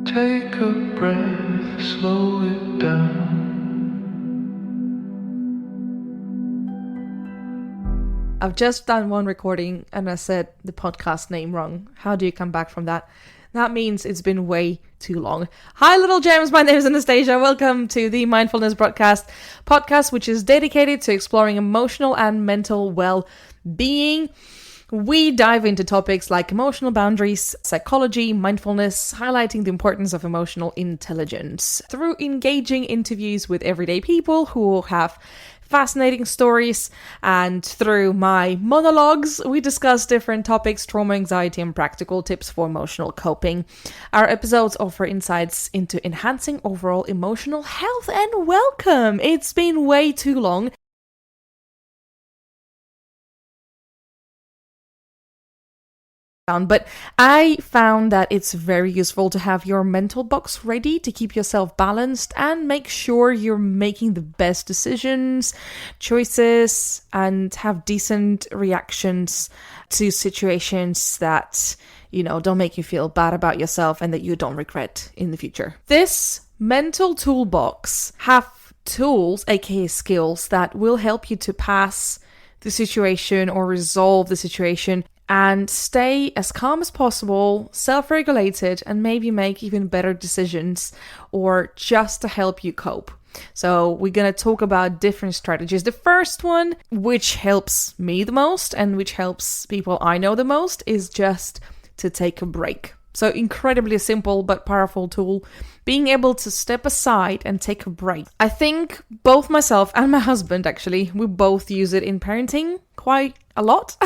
Take a breath, slow it down. I've just done one recording and I said the podcast name wrong. How do you come back from that? That means it's been way too long. Hi, little gems. My name is Anastasia. Welcome to the Mindfulness podcast, which is dedicated to exploring emotional and mental well-being. We dive into topics like emotional boundaries, psychology, mindfulness, highlighting the importance of emotional intelligence through engaging interviews with everyday people who have fascinating stories, and through my monologues, we discuss different topics, trauma, anxiety, and practical tips for emotional coping. Our episodes offer insights into enhancing overall emotional health, and welcome! It's been way too long. But I found that it's very useful to have your mental box ready to keep yourself balanced and make sure you're making the best decisions, choices, and have decent reactions to situations that, don't make you feel bad about yourself and that you don't regret in the future. This mental toolbox have tools, aka skills, that will help you to pass the situation or resolve the situation and stay as calm as possible, self-regulated, and maybe make even better decisions, or just to help you cope. So we're going to talk about different strategies. The first one, which helps me the most and which helps people I know the most, is just to take a break. So incredibly simple but powerful tool, being able to step aside and take a break. I think both myself and my husband, actually, we both use it in parenting quite a lot.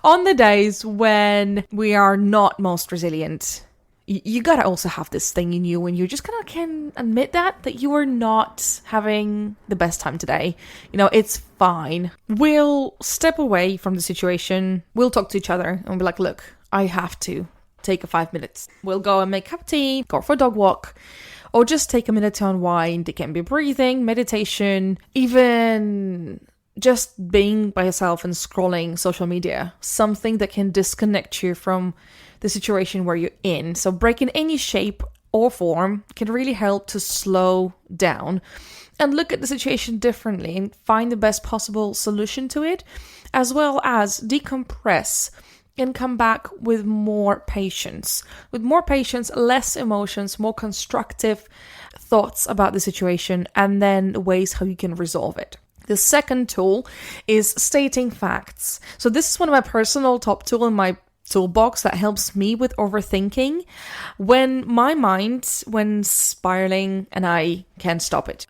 On the days when we are not most resilient, you gotta also have this thing in you when you just kind of can admit that you are not having the best time today. It's fine. We'll step away from the situation. We'll talk to each other and be like, look, I have to take 5 minutes. We'll go and make a cup of tea, go for a dog walk, or just take a minute to unwind. It can be breathing, meditation, even just being by yourself and scrolling social media, something that can disconnect you from the situation where you're in. So break in any shape or form can really help to slow down and look at the situation differently and find the best possible solution to it, as well as decompress and come back with more patience. With more patience, less emotions, more constructive thoughts about the situation, and then ways how you can resolve it. The second tool is stating facts. So this is one of my personal top tool in my toolbox that helps me with overthinking. When my mind, when spiraling and I can't stop it,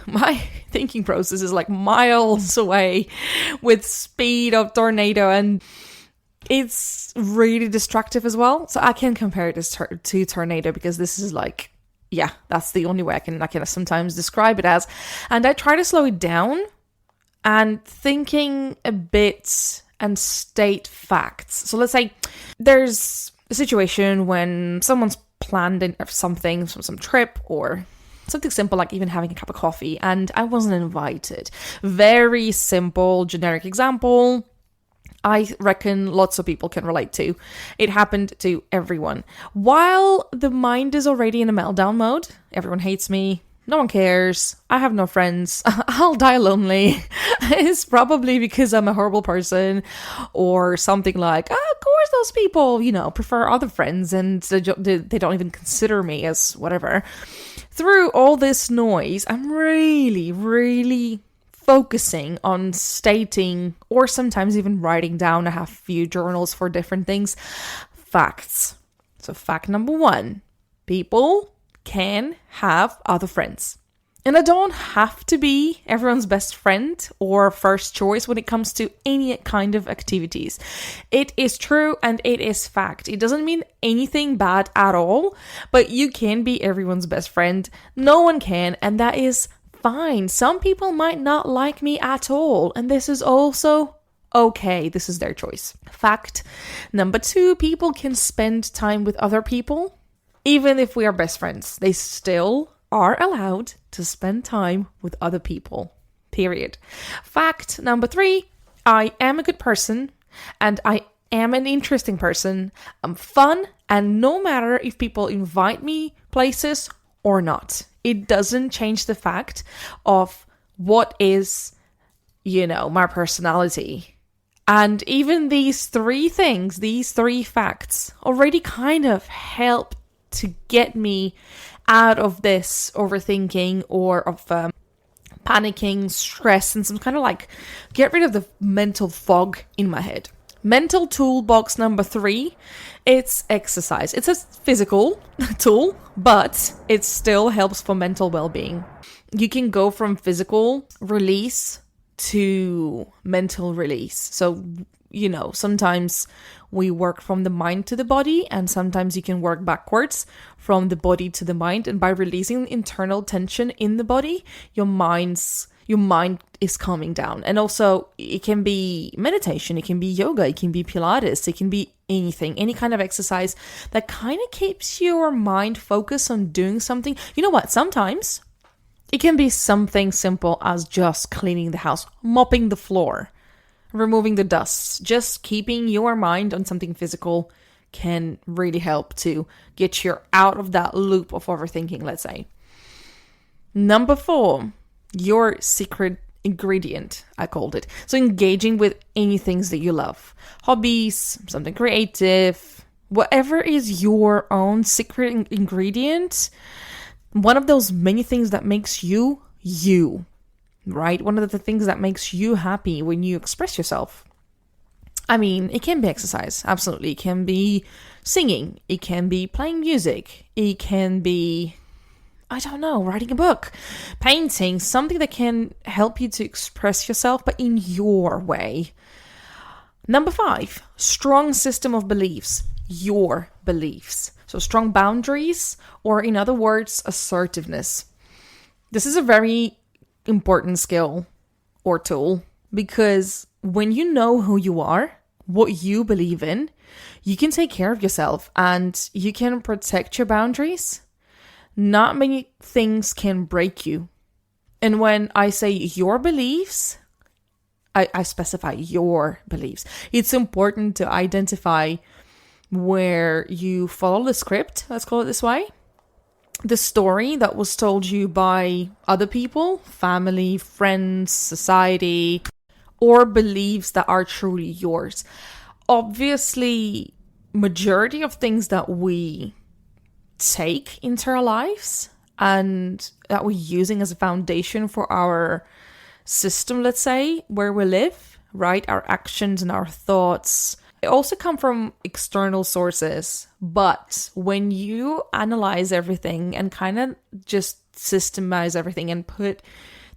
my thinking process is like miles away with speed of tornado, and it's really destructive as well. So I can compare it to tornado, because this is like, yeah, that's the only way I can sometimes describe it as. And I try to slow it down and thinking a bit and state facts. So let's say there's a situation when someone's planned something, some trip or something simple like even having a cup of coffee, and I wasn't invited. Very simple, generic example. I reckon lots of people can relate to. It happened to everyone. While the mind is already in a meltdown mode, everyone hates me, no one cares, I have no friends, I'll die lonely. It's probably because I'm a horrible person, or something like, of course those people, prefer other friends and they don't even consider me as whatever. Through all this noise, I'm really, really focusing on stating, or sometimes even writing down. I have a few journals for different things. Facts. So fact number 1, people can have other friends. And I don't have to be everyone's best friend or first choice when it comes to any kind of activities. It is true and it is fact. It doesn't mean anything bad at all, but you can be everyone's best friend. No one can, and that is fine. Some people might not like me at all, and this is also okay. This is their choice. Fact number 2, people can spend time with other people. Even if we are best friends, they still are allowed to spend time with other people. Period. Fact number 3, I am a good person and I am an interesting person. I'm fun, and no matter if people invite me places or not, it doesn't change the fact of what is, my personality. And even these three things, these three facts already kind of help to get me out of this overthinking or of panicking, stress, and some kind of like get rid of the mental fog in my head. Mental toolbox number 3, it's exercise. It's a physical tool, but it still helps for mental well-being. You can go from physical release to mental release. So, sometimes we work from the mind to the body, and sometimes you can work backwards from the body to the mind. And by releasing internal tension in the body, your mind is calming down. And also, it can be meditation, it can be yoga, it can be Pilates, it can be anything, any kind of exercise that kind of keeps your mind focused on doing something. You know what? Sometimes it can be something simple as just cleaning the house, mopping the floor, removing the dust. Just keeping your mind on something physical can really help to get you out of that loop of overthinking, let's say. Number 4, your secret ingredient, I called it. So engaging with any things that you love. Hobbies, something creative, whatever is your own secret ingredient. One of those many things that makes you, right? One of the things that makes you happy when you express yourself. I mean, it can be exercise, absolutely. It can be singing. It can be playing music. It can be, writing a book, painting, something that can help you to express yourself, but in your way. Number 5, strong system of beliefs, your beliefs. So strong boundaries, or in other words, assertiveness. This is a very important skill or tool, because when you know who you are, what you believe in, you can take care of yourself and you can protect your boundaries. Not many things can break you. And when I say your beliefs, I specify your beliefs. It's important to identify where you follow the script, let's call it this way. The story that was told you by other people, family, friends, society, or beliefs that are truly yours. Obviously, majority of things that we take into our lives and that we're using as a foundation for our system, let's say, where we live, right? Our actions and our thoughts, it also come from external sources. But when you analyze everything and kind of just systemize everything and put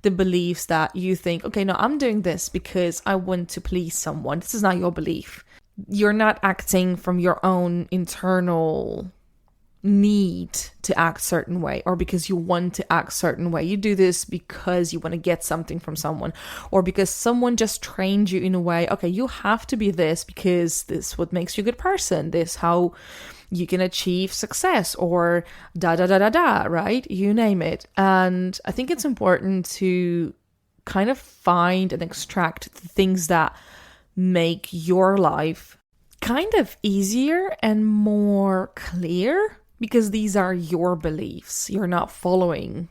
the beliefs that you think, okay, no, I'm doing this because I want to please someone. This is not your belief. You're not acting from your own internal need to act certain way, or because you want to act certain way. You do this because you want to get something from someone, or because someone just trained you in a way. Okay, you have to be this because this what makes you a good person. This how you can achieve success, or da da da da da, right? You name it. And I think it's important to kind of find and extract the things that make your life kind of easier and more clear, because these are your beliefs. You're not following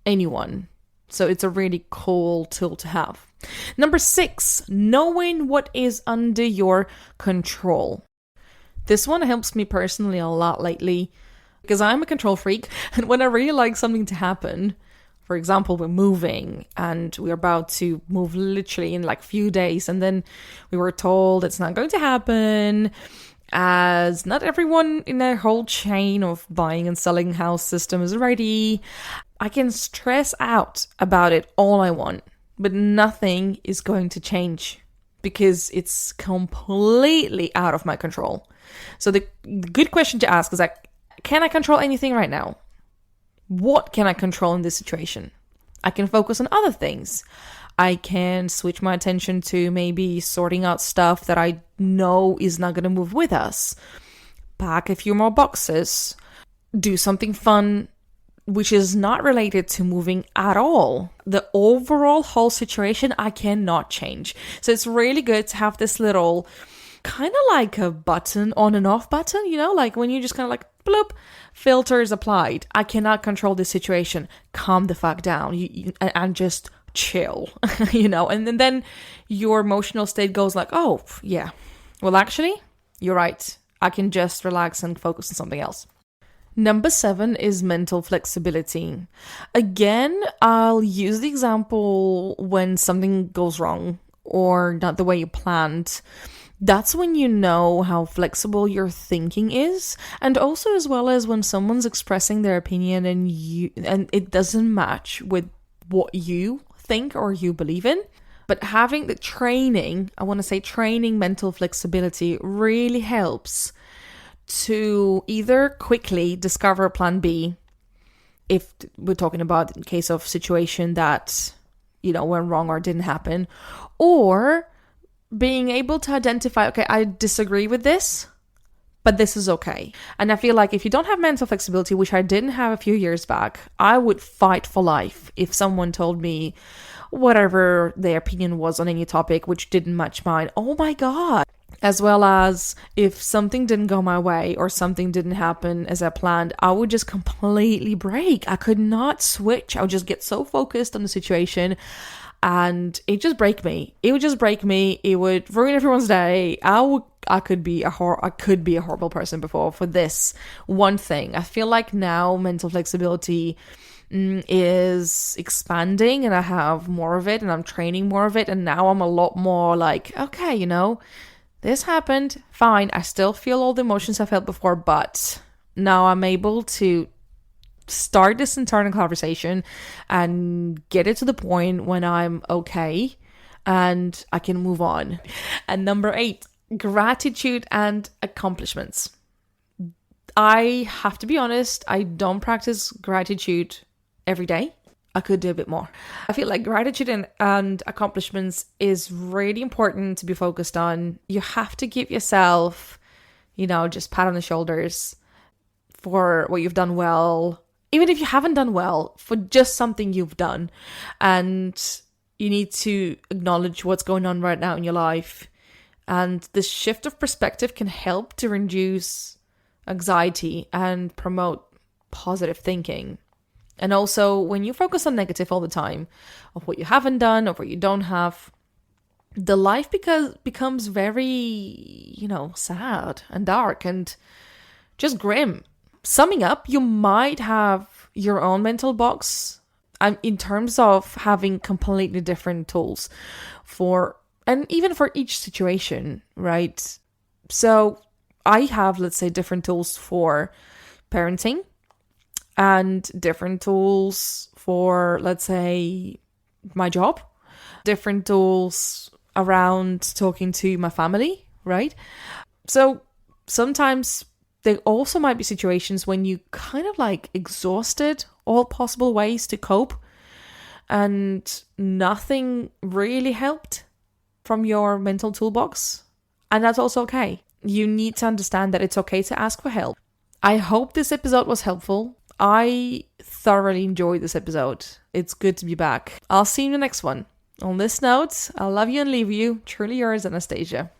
anyone. So it's a really cool tool to have. Number 6, knowing what is under your control. This one helps me personally a lot lately because I'm a control freak. And when I really like something to happen, for example, we're moving and we're about to move literally in like a few days, and then we were told it's not going to happen, as not everyone in their whole chain of buying and selling house system is ready. I can stress out about it all I want, but nothing is going to change because it's completely out of my control. So the good question to ask is like, can I control anything right now? What can I control in this situation? I can focus on other things. I can switch my attention to maybe sorting out stuff that I know is not going to move with us. Pack a few more boxes. Do something fun, which is not related to moving at all. The overall whole situation, I cannot change. So it's really good to have this little kind of like a button, on and off button, like when you just kind of like bloop, filters applied. I cannot control this situation. Calm the fuck down and just chill, and then your emotional state goes like, oh, yeah, well, actually, you're right. I can just relax and focus on something else. Number 7 is mental flexibility. Again, I'll use the example when something goes wrong or not the way you planned. That's when you know how flexible your thinking is, and also as well as when someone's expressing their opinion and it doesn't match with what you think or you believe in. But having the training mental flexibility really helps to either quickly discover plan B, if we're talking about in case of situation that, went wrong or didn't happen, or being able to identify, okay, I disagree with this, but this is okay. And I feel like if you don't have mental flexibility, which I didn't have a few years back, I would fight for life if someone told me whatever their opinion was on any topic which didn't match mine. Oh my God. As well as if something didn't go my way or something didn't happen as I planned, I would just completely break. I could not switch. I would just get so focused on the situation and it just break me. It would just break me. It would ruin everyone's day. I could be a horrible person for this one thing. I feel like now mental flexibility is expanding and I have more of it and I'm training more of it, and now I'm a lot more like, okay, this happened, fine. I still feel all the emotions I felt before, but now I'm able to start this internal conversation and get it to the point when I'm okay and I can move on. And number 8, gratitude and accomplishments. I have to be honest, I don't practice gratitude every day. I could do a bit more. I feel like gratitude and accomplishments is really important to be focused on. You have to give yourself, just pat on the shoulders for what you've done well, even if you haven't done well, for just something you've done. And you need to acknowledge what's going on right now in your life. And this shift of perspective can help to reduce anxiety and promote positive thinking. And also, when you focus on negative all the time, of what you haven't done, of what you don't have, the life becomes very, sad and dark and just grim. Summing up, you might have your own mental box in terms of having completely different tools and even for each situation, right? So I have, let's say, different tools for parenting, and different tools for, let's say, my job, different tools around talking to my family, right? So sometimes there also might be situations when you kind of like exhausted all possible ways to cope and nothing really helped from your mental toolbox. And that's also okay. You need to understand that it's okay to ask for help. I hope this episode was helpful. I thoroughly enjoyed this episode. It's good to be back. I'll see you in the next one. On this note, I love you and leave you. Truly yours, Anastasia.